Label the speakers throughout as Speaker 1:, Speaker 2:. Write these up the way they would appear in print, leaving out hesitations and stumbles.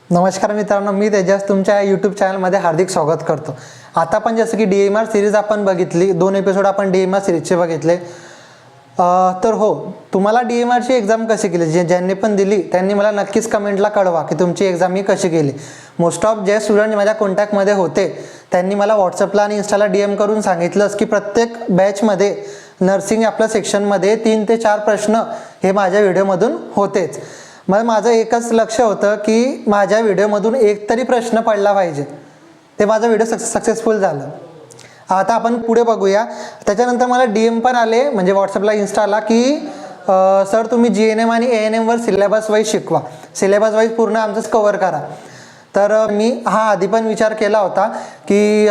Speaker 1: नमस्कार मित्रांनो, मी तेजस तुमच्या यूट्यूब चॅनलमध्ये हार्दिक स्वागत करतो। आता आपण जसं की DMR सिरीज आपण बघितली, 2 एपिसोड आपण DMR सिरीजचे बघितले। तर हो, तुम्हाला DMRची एक्झाम कशी गेली, ज्यांनी पण दिली त्यांनी मला नक्कीच कमेंटला कळवा की तुमची एक्झाम ही कशी गेली। मोस्ट ऑफ जे स्टुडंट माझ्या कॉन्टॅक्टमध्ये होते त्यांनी मला व्हॉट्सअपला आणि इंस्टाला DM करून सांगितलंच की प्रत्येक बॅचमध्ये नर्सिंग आपल्या सेक्शनमध्ये 3 ते 4 प्रश्न हे माझ्या व्हिडिओमधून होतेच। मग माझं एकच लक्ष होतं की माझ्या व्हिडिओमधून एक तरी प्रश्न पडला पाहिजे, ते माझा व्हिडिओ सक्सेसफुल झालं। आता आपण पुढे बघूया। त्याच्यानंतर मला DM पण आले, म्हणजे व्हॉट्सअपला इंस्टाला, की सर तुम्ही GNM आणि ANM वर सिलेबस वाईज शिकवा, सिलेबस वाईज पूर्ण आमचंच कव्हर करा। तर मी आधी पण विचार केला होता की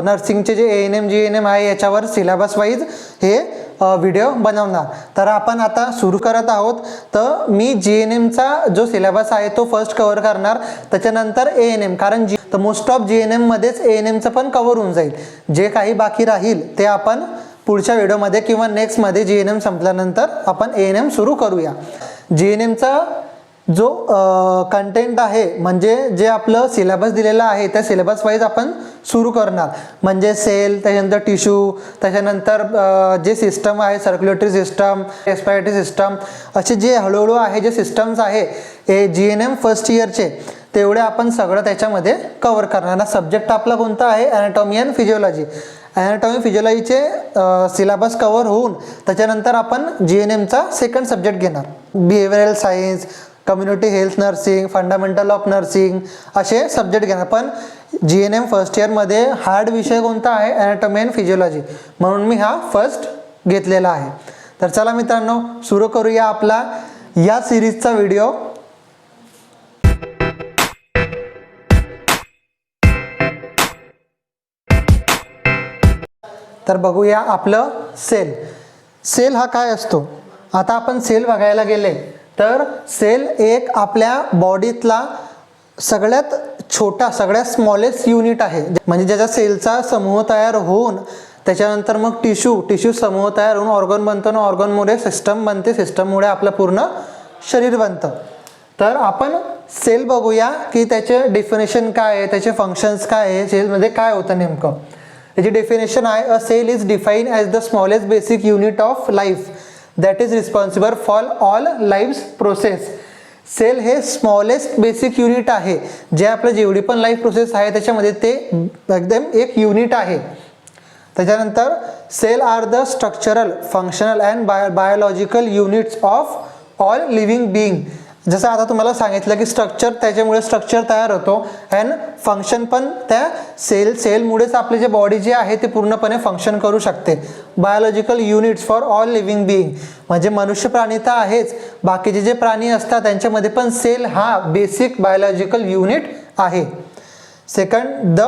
Speaker 1: नर्सिंगचे जे ANM GNM आहे याच्यावर सिलेबस वाईज हे व्हिडिओ बनवणार। तर आपण आता सुरू करत आहोत। तर मी GNMचा जो सिलेबस आहे तो फर्स्ट कव्हर करणार, त्याच्यानंतर ANM, कारण तर मोस्ट ऑफ GNM मध्येच ANMचं पण कव्हर होऊन जाईल। जे काही बाकी राहील ते आपण पुढच्या व्हिडिओमध्ये किंवा नेक्स्टमध्ये GNM संपल्यानंतर आपण ANM सुरू करूया। GNMचा जो कंटेंट आहे, म्हणजे जे आपलं सिलेबस दिलेला आहे त्या सिलेबस वाईज आपण सुरू करणार। म्हणजे सेल, त्याच्यानंतर टिश्यू, त्याच्यानंतर जे सिस्टम आहे सर्क्युलेटरी सिस्टम, रेस्पिरेटरी सिस्टम, असे जे हळूहळू आहे जे सिस्टम्स आहे GNM फर्स्ट इयरचे, तेवढे आपण सगळं त्याच्यामध्ये कव्हर करणार। सब्जेक्ट आपला कोणता आहे? Anatomy and physiology. ॲनाटॉमी फिजिओलॉजीचे सिलेबस कव्हर होऊन त्याच्यानंतर आपण GNMचा सेकंड सब्जेक्ट घेणार, behavioural science, community health nursing, fundamental of nursing, असे सब्जेक्ट घेणार। पण GNM फर्स्ट इयरमध्ये हार्ड विषय कोणता आहे? ॲनाटॉमी अँड फिजिओलॉजी, म्हणून मी हा फर्स्ट घेतलेला आहे। तर चला मित्रांनो, सुरू करूया आपला या सिरीजचा व्हिडिओ। तर बघूया आपलं सेल हा काय असतो। आता आपण सेल बघायला गेले तर सेल एक आपल्या बॉडीतला सगळ्यात छोटा, सगळ्यात स्मॉलेस्ट युनिट आहे, म्हणजे ज्याच्या सेलचा समूह तयार होऊन त्याच्यानंतर मग टिश्यू समूह तयार होऊन ऑर्गन बनतो, आणि ऑर्गनमुळे सिस्टम बनते, सिस्टममुळे आपलं पूर्ण शरीर बनतं। तर आपण सेल बघूया की त्याचे डेफिनेशन काय आहे, त्याचे फंक्शन्स काय आहे, सेलमध्ये काय होतं नेमकं। त्याची डेफिनेशन आहे, a cell is defined as the smallest basic unit of life that is responsible for all life process. Cell हे स्मॉलेस्ट बेसिक युनिट आहे, जे आपलं जेवढी पण लाईफ प्रोसेस आहे त्याच्यामध्ये ते एकदम एक युनिट आहे। त्याच्यानंतर cell are the structural, functional and biological units of all living being. जसं आता तुम्हाला सांगितलं की स्ट्रक्चर, त्याच्यामुळे स्ट्रक्चर तयार होतो, अँड फंक्शन पण त्या सेलमुळेच आपले जे बॉडी जे आहे ते पूर्णपणे फंक्शन करू शकते। Biological units for all living being, म्हणजे मनुष्य प्राणी तर आहेच, बाकीचे जे प्राणी असतात त्यांच्यामध्ये पण सेल हा बेसिक बायोलॉजिकल युनिट आहे। Second,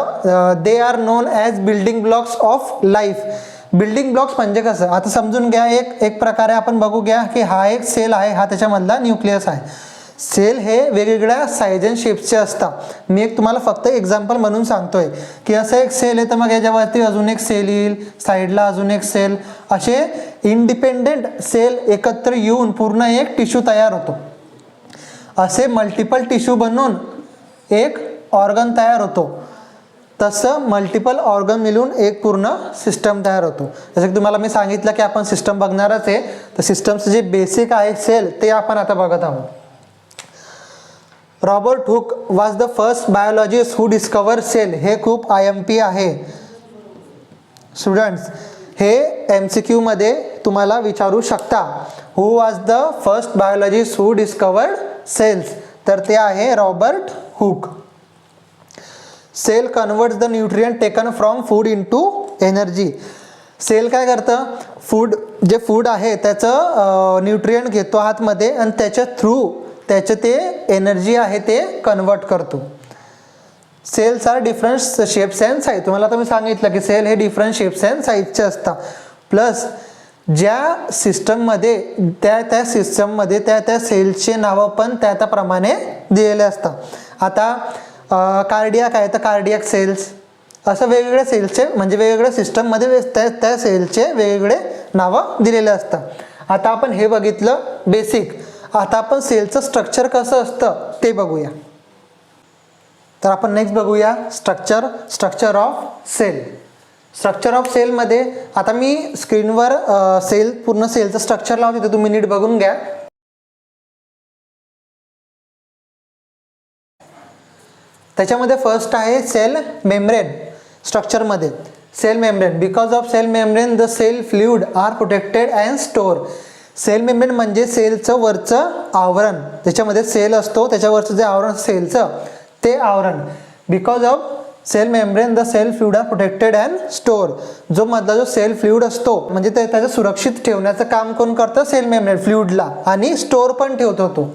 Speaker 1: they are non as building blocks of life. Building blocks म्हणजे कसं, आता समजून घ्या, एक प्रकारे आपण बघू घ्या की हा एक सेल आहे, हा त्याच्यामधला न्यूक्लियस आहे। सेल हे वेगवेगळ्या साईज अँड शेप्सचे असतात। मी एक तुम्हाला फक्त एक्झाम्पल म्हणून सांगतोय की असं एक सेल आहे, तर मग याच्यावरती अजून एक सेल येईल, साईडला अजून एक सेल, असे इंडिपेंडेंट सेल एकत्र येऊन पूर्ण एक टिश्यू तयार होतो। असे मल्टिपल टिश्यू बनून एक ऑर्गन तयार होतो, तसं मल्टिपल ऑर्गन मिळून एक पूर्ण सिस्टम तयार होतो। जसं की तुम्हाला मी सांगितलं की आपण सिस्टम बघणारच आहे, तर सिस्टमचं जे बेसिक आहे सेल ते आपण आता बघत आहोत। Robert Hooke was the first biologist who discover cell. हे खूप IMP आहे स्टुडंट्स, हे MCQ मध्ये तुम्हाला विचारू शकता। Who was the first biologist who discovered cells, तर ते आहे Robert Hooke. Cell converts the nutrient taken from food into energy. Cell काय करतं, जे फूड आहे त्याचं न्यूट्रिएंट घेतो आतमध्ये आणि त्याच्या थ्रू त्याचे ते एनर्जी आहे ते कन्वर्ट करतो। Cells are different shapes and size. तुम्हाला आता मी सांगितलं की सेल हे डिफरंट शेप्स अँड साईजचे असतात। प्लस ज्या सिस्टममध्ये त्या सिस्टममध्ये त्या सेल्सचे नावं पण त्याप्रमाणे दिलेले असतात। आता कार्डियाक आहे तर कार्डियाक सेल्स, असं वेगवेगळ्या सेल्सचे, म्हणजे वेगवेगळ्या सिस्टममध्ये त्या सेलचे वेगवेगळे नावं दिलेले असतात। आता आपण हे बघितलं बेसिक। आता आपण सेलचं स्ट्रक्चर कसं असतं ते बघूया। तर आपण नेक्स्ट बघूया structure of cell. Structure of सेलमध्ये आता मी स्क्रीनवर पूर्ण सेलचं स्ट्रक्चर लावते, ते तुम्ही नीट बघून घ्या. त्याच्यामध्ये फर्स्ट आहे सेल मेम्ब्रेन. स्ट्रक्चरमध्ये cell membrane, because of cell membrane the cell fluid are protected and store. Cell membrane म्हणजे सेलचं वरचं आवरण, त्याच्यामध्ये सेल असतो, त्याच्यावरचं जे आवरण सेलचं ते आवरण. Because of cell membrane the cell fluid are protected and store. जो मधला जो सेल फ्लुइड असतो म्हणजे ते त्याचं सुरक्षित ठेवण्याचं काम कोण करतं? सेल मेम्ब्रेन फ्लुइडला, आणि स्टोअर पण ठेवतो तो.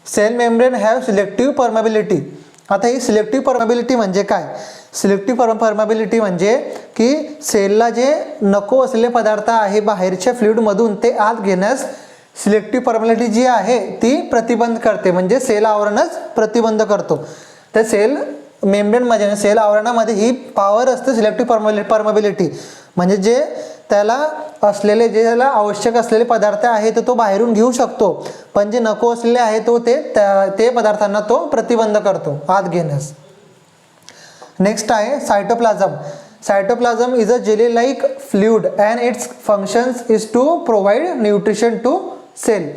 Speaker 1: Cell membrane have selective permeability. आता ही सिलेक्टिव्ह परमेबिलिटी म्हणजे काय? सिलेक्टिव्ह परमेबिलिटी म्हणजे की सेलला जे नको असलेले पदार्थ आहे बाहेरच्या फ्लुइडमधून ते आत घेण्यास सिलेक्टिव्ह परमेबिलिटी जी आहे ती प्रतिबंध करते, म्हणजे सेल आवरणच प्रतिबंध करतो. तर सेल मेम्ब्रेनमध्ये सेल आवरणामध्ये ही पॉवर असते सिलेक्टिव्ह परमेबिलिटी, म्हणजे जे त्याला असलेले जे त्याला आवश्यक असलेले पदार्थ आहे तर तो बाहेरून घेऊ शकतो, पण जे नको असलेले आहे तो ते पदार्थांना तो प्रतिबंध करतो आत घेण्यास. नेक्स्ट आहे cytoplasm. Cytoplasm is a jelly like fluid and its functions is to provide nutrition to cell.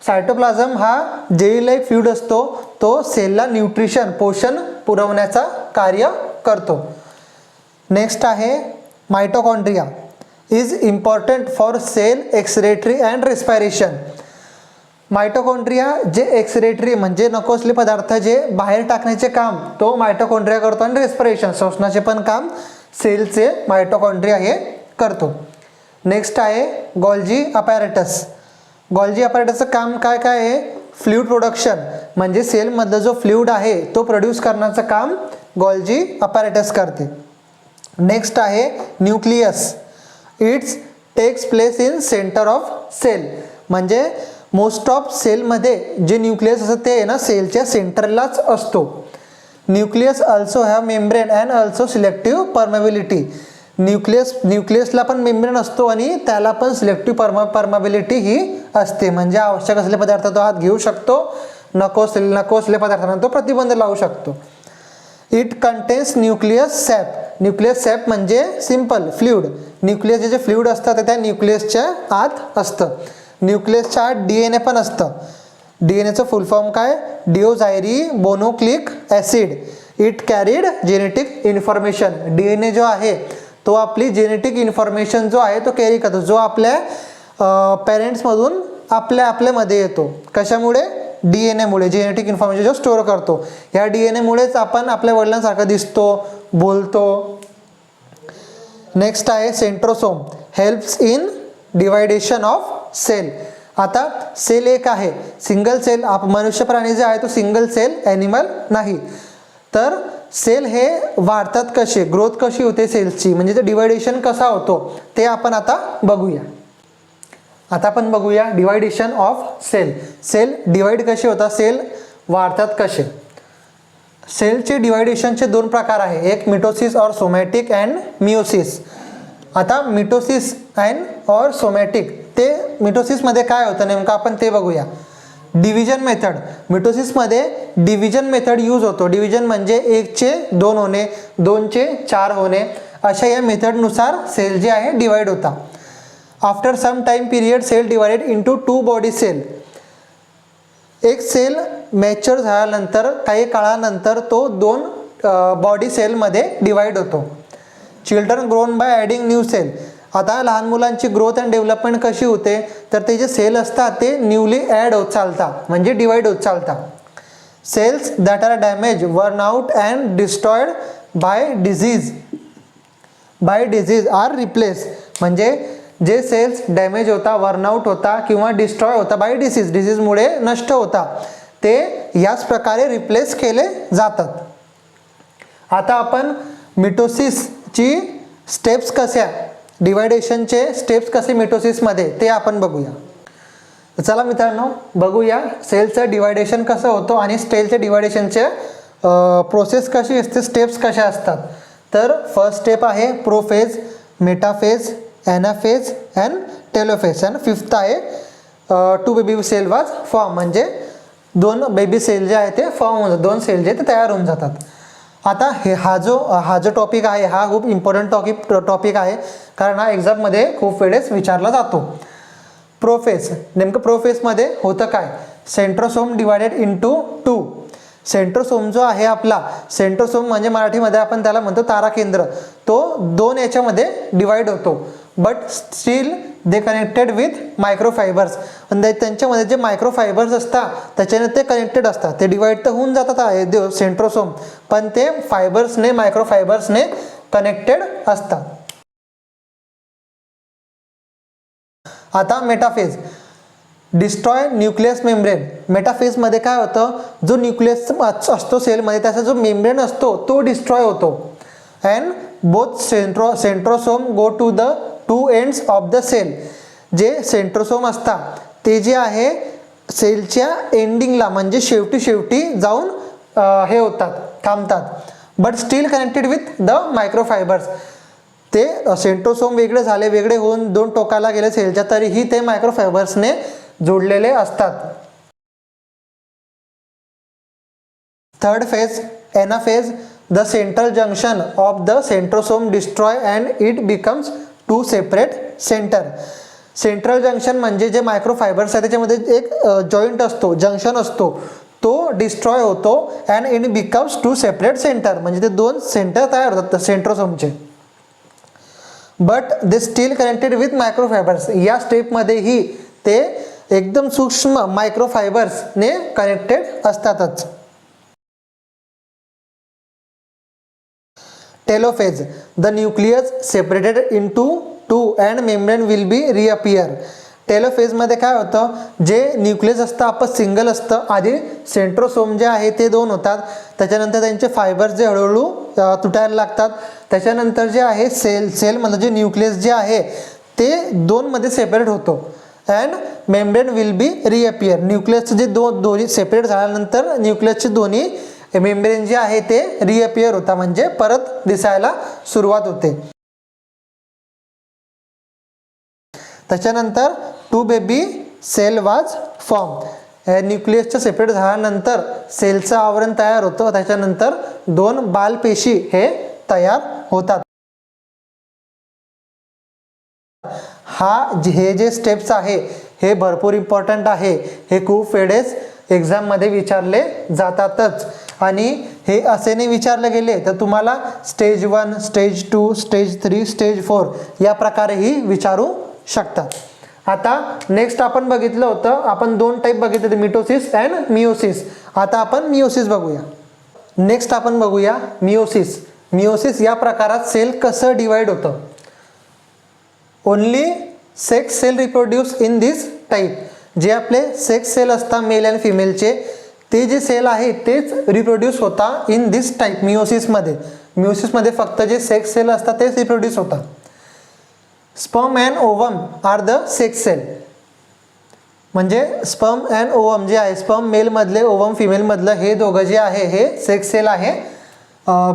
Speaker 1: Cytoplasm हा जेली लाईक फ्लुइड असतो, तो सेलला न्यूट्रिशन पोषण पुरवण्याचा कार्य करतो. नेक्स्ट आहे mitochondria is important for cell excretory and respiration. Mitochondria जे excretory म्हणजे नको असलेले पदार्थ जे बाहेर टाकण्याचे काम तो मायटोकॉन्ड्रिया करतो, आणि रेस्पिरेशन श्वसनाचे पण काम सेलचे मायटोकॉन्ड्रिया हे करतो. नेक्स्ट आहे गॉल्जी अपॅरेटस. गॉल्जी अपॅरेटसचं काम काय काय आहे? फ्लुइड प्रोडक्शन, म्हणजे सेलमधलं जो फ्लुइड आहे तो प्रोड्यूस करण्याचं काम गॉल्जी अपॅरेटस करते. नेक्स्ट आहे nucleus. It's takes place in centre of cell, म्हणजे मोस्ट ऑफ सेलमध्ये जे न्यूक्लियस असतं ते ना सेलच्या सेंटरलाच असतो. Nucleus also have membrane and also selective permeability. न्यूक्लियसला पण मेम्ब्रेन असतो आणि त्याला पण सिलेक्टिव्ह परमेबिलिटी ही असते, म्हणजे आवश्यक असलेले पदार्थ तो आत घेऊ शकतो, नको असलेल्या पदार्थांना तो प्रतिबंध लावू शकतो. It contains nucleus SAP. Nucleus SAP म्हणजे सिंपल फ्लुइड. न्यूक्लियस जे फ्लुइड असतं त्या न्यूक्लियसच्या आत असतं. न्यूक्लियसच्या आत DNA पण असतं. DNAचं फुल फॉर्म काय? Deoxyribonucleic acid. It carried genetic information. DNA जो आहे तो आपली जेनेटिक इन्फॉर्मेशन जो आहे तो कॅरी करतो, जो आपल्या पेरेंट्समधून आपल्यामध्ये येतो. कशामुळे? DNA मुळे. जेनेटिक इन्फॉर्मेशन जो स्टोअर करतो, ह्या DNA मुळेच आपण आपल्या वडिलांसारखं दिसतो, बोलतो. नेक्स्ट आहे centrosome. Helps in division of cell. आता सेल एक आहे सिंगल सेल. मनुष्य प्राणी जे आहे तो सिंगल सेल ॲनिमल नाही. तर सेल हे वाढतात कसे, ग्रोथ कशी होते सेल्सची, म्हणजे ते डिवायडेशन कसा होतो ते आपण आता बघूया. आता आपण बघूया division of cell. Cell divide कसे होतात, सेल वाढतात कसे. सेलचे डिवायडेशनचे दोन प्रकार आहे, एक mitosis or somatic and meiosis. आता मिटोसिस अँड और सोमॅटिक, ते मिटोसिसमध्ये काय होतं नेमकं आपण ते बघूया. Division method. मिटोसिसमध्ये डिव्हिजन मेथड यूज होतो. डिव्हिजन म्हणजे 1चे 2 होणे, 2चे 4 होणे, अशा या मेथडनुसार सेल जे आहे डिवाइड होता. After some time period cell divided into 2 body cell. एक सेल मॅच्युअर झाल्यानंतर काही काळानंतर तो 2 बॉडी सेलमध्ये डिवाइड होतो. Children grown by adding new cell. आता लहान मुलांची ग्रोथ अँड डेव्हलपमेंट कशी होते, तर ते जे सेल असतात ते न्यूली ॲड होत चालतात, म्हणजे डिवाइड होत चालतात. Cells that are damage worn out and destroyed by disease are replace. म्हणजे जे सेल्स डॅमेज होता, वर्नआउट होता किंवा डिस्ट्रॉय होता बाय डिसीजमुळे नष्ट होता, ते याच प्रकारे रिप्लेस केले जातात. आता आपण मिटोसिसची स्टेप्स कशा, डिवायडेशनचे स्टेप्स कसे मिटोसिसमध्ये ते आपण बघूया. चला मित्रांनो बघूया सेलचं डिवायडेशन कसं होतं आणि सेलच्या डिवायडेशनचे प्रोसेस कशी असते, स्टेप्स कशा असतात. तर फर्स्ट स्टेप आहे prophase, metaphase, anaphase and telophase. And fifth आहे two baby cell was form, म्हणजे दोन बेबी सेल जे आहे ते फॉर्म होऊन जातात, दोन सेल जे ते तयार होऊन जातात. आता हा जो टॉपिक आहे हा खूप इम्पॉर्टंट टॉपिक आहे, कारण हा एक्झाममध्ये खूप वेळेस विचारला जातो. प्रोफेस, नेमकं प्रोफेसमध्ये होतं काय? Centrosome divided into 2. सेंट्रोसोम जो आहे आपला, सेंट्रोसोम म्हणजे मराठीमध्ये आपण त्याला म्हणतो ताराकेंद्र, तो 2 याच्यामध्ये डिवाइड होतो. But still they connected with microfibres. पण त्यांच्यामध्ये जे मायक्रोफायबर्स असतात त्याच्याने ते कनेक्टेड असतात. ते डिवाइड तर होऊन जातात आहे सेंट्रोसोम, पण ते फायबर्सने, मायक्रोफायबर्सने कनेक्टेड असतात. आता मेटाफेज, डिस्ट्रॉय न्यूक्लियस मेम्ब्रेन. मेटाफेजमध्ये काय होतं, जो न्यूक्लियस असतो सेलमध्ये त्याचा जो मेम्ब्रेन असतो तो डिस्ट्रॉय होतो. And both centrosome go to the 2 ends of the cell. जे सेंट्रोसोम असतात ते जे आहे सेलच्या एंडिंगला म्हणजे शेवटी जाऊन हे होतात, थांबतात. But still connected with the microfibres. ते सेंट्रोसोम वेगळे होऊन 2 टोकाला गेले सेलच्या, तरीही ते मायक्रोफायबर्सने जोडलेले असतात. Third phase, anaphase, the central junction of the centrosome destroy and it becomes 2 separate centre. Central junction म्हणजे जे मायक्रोफायबर्स आहे त्याच्यामध्ये एक जॉईंट असतो, जंक्शन असतो, तो डिस्ट्रॉय होतो. And it becomes 2 separate centre, म्हणजे ते 2 सेंटर तयार होतात सेंट्रोसोमचे. But they still connected with microfibres. या स्टेपमध्येही ते एकदम सूक्ष्म मायक्रोफायबर्सने कनेक्टेड असतातच. Telophase, the nucleus separated into 2 and membrane will be reappear. टेलोफेजमध्ये काय होतं, जे न्यूक्लियस असतं आपण सिंगल असतं, आधी सेंट्रोसोम जे आहे ते 2 होतात, त्याच्यानंतर त्यांचे फायबर्स जे हळूहळू तुटायला लागतात, त्याच्यानंतर जे आहे सेलमधलं जे न्यूक्लियस जे आहे ते 2 मध्ये सेपरेट होतो. And membrane will be reappear. न्यूक्लियसचे जे दोन्ही सेपरेट झाल्यानंतर न्यूक्लियसचे दोन्ही मेम्ब्रेन जे आहे ते रिअपियर होता, म्हणजे परत दिसायला सुरुवात होते. त्याच्यानंतर 2 baby cell was form. न्यूक्लियसचं separate झाल्यानंतर सेलचं आवरण तयार होतं, त्याच्यानंतर 2 बालपेशी हे तयार होतात. हे जे स्टेप्स आहे हे भरपूर इम्पॉर्टंट आहे. हे खूप वेळेस एक्झाममध्ये विचारले जातातच, आणि हे असे नाही विचारले गेले तर तुम्हाला स्टेज 1, स्टेज 2, स्टेज 3, स्टेज 4 या प्रकारेही विचारू शकतात. आता नेक्स्ट आपण बघितलं होतं, आपण 2 टाईप बघितले होते, मिटोसिस अँड मिओसिस. आता आपण मिओसिस बघूया. नेक्स्ट आपण बघूया मिओसिस. मिओसिस या प्रकारात सेल कसं डिवाइड होतं. Only sex cell reproduce in this type. जे आपले सेक्स सेल असतात मेल अँड फिमेलचे, ते जे सेल आहे तेच रिप्रोड्यूस होता इन दिस टाईप मिओसिसमध्ये. मिओसिसमध्ये फक्त जे सेक्स सेल असतात तेच रिप्रोड्यूस होतात. Sperm and ovum are the sex cell. म्हणजे स्पर्म अँड ओवम जे आहे, स्पर्म मेलमधले ओवम फिमेलमधलं, हे दोघं जे आहे हे सेक्स सेल आहे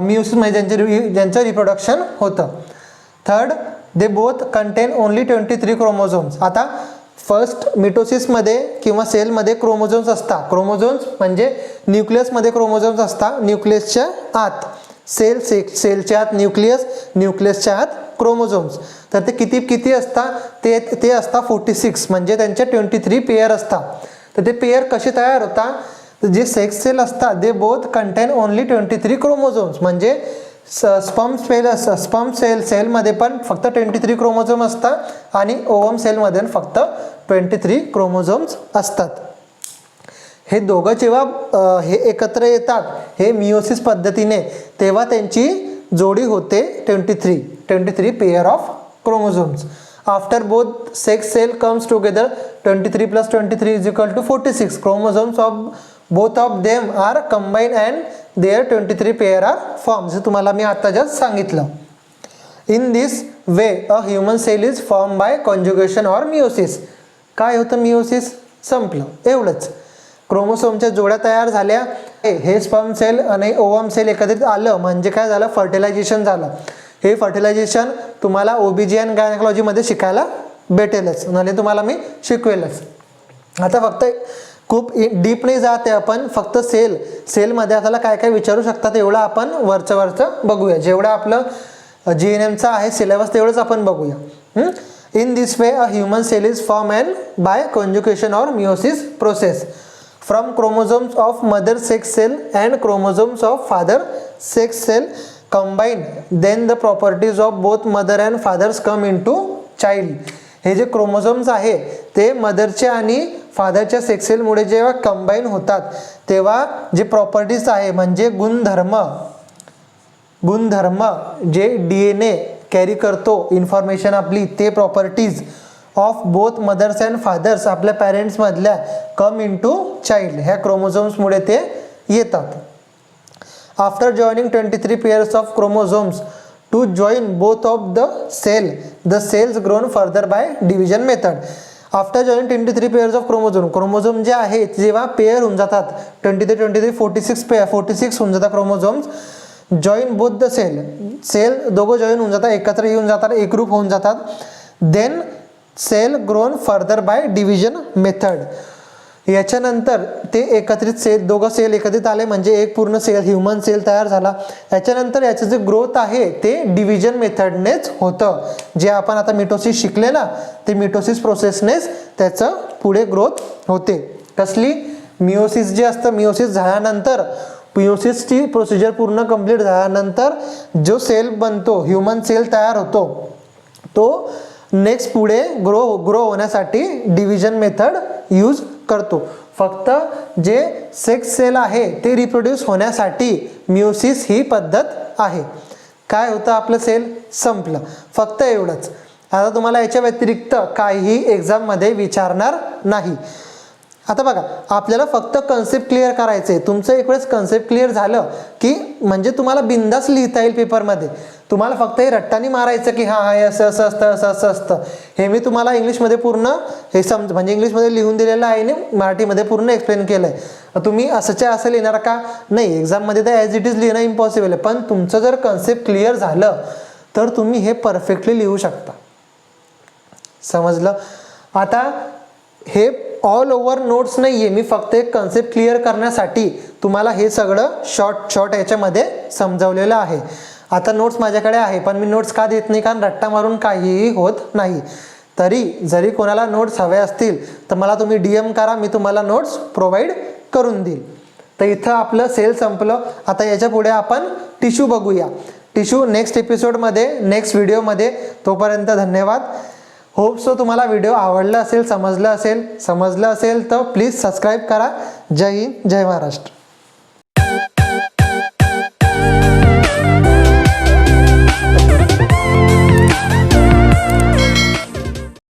Speaker 1: मिओसिसमध्ये ज्यांचं रिप्रोडक्शन होतं. Third, they both content only 23 chromosomes. आता फर्स्ट मिटोसिसमध्ये किंवा सेलमध्ये क्रोमोझोम्स असतात. क्रोमोझोम्स म्हणजे न्यूक्लियसमध्ये क्रोमोझोम्स असतात, न्यूक्लियसच्या आत सेलच्या आत न्यूक्लियस, न्यूक्लियसच्या आत क्रोमोझोम्स. तर ते किती असतात, ते असतात 46, म्हणजे त्यांचे 23 पेयर असतात. तर ते पेयर कसे तयार होतात, जे सेक्स सेल असतात they both content only 23 chromosomes. म्हणजे स्पर्म सेलमध्ये पण फक्त 23 क्रोमोझोम असतात आणि ओवम सेलमध्ये फक्त 23 क्रोमोझोम्स असतात. हे दोघं जेव्हा हे एकत्र येतात हे मिओसिस पद्धतीने, तेव्हा त्यांची जोडी होते 23 pair of chromosomes. After both sex cell comes together 23 + 23 = 46. Chromosomes of both of them are combined and their 23 pair are formed. जसं तुम्हाला मी आता जस्ट सांगितलं. In this way a human cell is formed by conjugation or meiosis. काय होतं meiosis, संपलं एवढंच. क्रोमोसोमच्या जोड्या तयार झाल्या, हे स्पर्म सेल आणि ओवम सेल एकत्रित आलं म्हणजे काय झालं, फर्टिलायझेशन झालं. हे फर्टिलायझेशन तुम्हाला OBGYN आणि गायनेकॉलॉजीमध्ये शिकायला भेटेलच, म्हणजे तुम्हाला मी शिकवेलच. आता फक्त खूप डीप नाही जाते आपण, फक्त सेलमध्ये आपल्याला काय काय विचारू शकतात एवढं आपण वरचं बघूया. जेवढं आपलं GNMचं आहे सिलेबस तेवढंच आपण बघूया. In this way a human cell is form and by conjugation or meiosis process from chromosomes of mother sex cell and chromosomes of father sex cell combine, then the properties of both mother and fathers come in to child. हे जे chromosomes आहे ते मदरचे आणि फादरच्या sex सेलमुळे जेव्हा combine होतात तेव्हा जे properties आहे म्हणजे गुणधर्म जे DNA कॅरी करतो इन्फॉर्मेशन आपली, ते properties of both mothers and fathers आपल्या पॅरेंट्समधल्या कम इन टू चाइल्ड ह्या क्रोमोझोम्समुळे ते येतात. After joining 23 pairs of chromosomes to join both of the cells grown further by division method. After joining 23 pairs of chromosome जे आहे जेव्हा pair होऊन जातात 23 46 होऊन जातात chromosomes, join both the cell दोघं जॉईन होऊन जातात, एकत्र येऊन जातात, एकरूप होऊन जातात. Then cell grown further by division method. याच्यानंतर ते एकत्रित दोघं सेल एकत्रित आले म्हणजे एक पूर्ण ह्युमन सेल तयार झाला. याच्यानंतर याचं जे ग्रोथ आहे ते डिव्हिजन मेथडनेच होतं. जे आपण आता मिटोसिस शिकले ना, ते मिटोसिस प्रोसेसनेच त्याचं पुढे ग्रोथ होते. कसली? मियोसिस जे असतं, मियोसिस झाल्यानंतर मियोसिसची प्रोसिजर पूर्ण कंप्लीट झाल्यानंतर जो सेल बनतो, ह्युमन सेल तयार होतो, तो नेक्स्ट पुढे ग्रो होण्यासाठी डिव्हिजन मेथड यूज करतो. फक्त जे सेक्स सेल आहे ते रिप्रोड्यूस होण्यासाठी मियोसिस ही पद्धत आहे. काय होतं, आपलं सेल संपलं. फक्त एवढंच. आता तुम्हाला याच्या व्यतिरिक्त काहीही एक्झाममध्ये विचारणार नाही. आता बघा, आपल्याला फक्त कन्सेप्ट क्लिअर करायचे. तुमचं एक वेळेस कन्सेप्ट क्लिअर झालं की म्हणजे तुम्हाला बिंदास लिहिता येईल पेपरमध्ये. तुम्हाला फक्त हे रट्टानी मारायचं की हां हे असं असतं. हे मी तुम्हाला इंग्लिशमध्ये पूर्ण हे म्हणजे इंग्लिशमध्ये लिहून दिलेलं आहे आणि मराठीमध्ये पूर्ण एक्सप्लेन केलं आहे. तुम्ही असं लिहिणार का? नाही, एक्झाममध्ये तर ॲज इट इज लिहिणं इम्पॉसिबल आहे. पण तुमचं जर कन्सेप्ट क्लिअर झालं तर तुम्ही हे परफेक्टली लिहू शकता. समजलं? आता हे ऑल ओव्हर नोट्स नाही आहे, मी फक्त एक कन्सेप्ट क्लिअर करण्यासाठी तुम्हाला हे सगळं शॉर्ट याच्यामध्ये समजावलेलं आहे. आता नोट्स माझ्याकडे आहे, पण मी नोट्स का देत नाही? कारण रट्टा मारून काहीही होत नाही. जरी कोणाला नोट्स हवे असतील तर मला तुम्ही DM करा, मी तुम्हाला नोट्स प्रोव्हाइड करून देईल. तर इथं आपलं सेल संपलं. आता याच्या पुढे आपण टिश्यू बघूया. टिश्यू नेक्स्ट एपिसोडमध्ये, नेक्स्ट व्हिडिओमध्ये. तोपर्यंत धन्यवाद. होप सो तुम्हाला व्हिडिओ आवडला असेल, समजलं असेल तर प्लीज सबस्क्राईब करा. जय हिंद, जय महाराष्ट्र.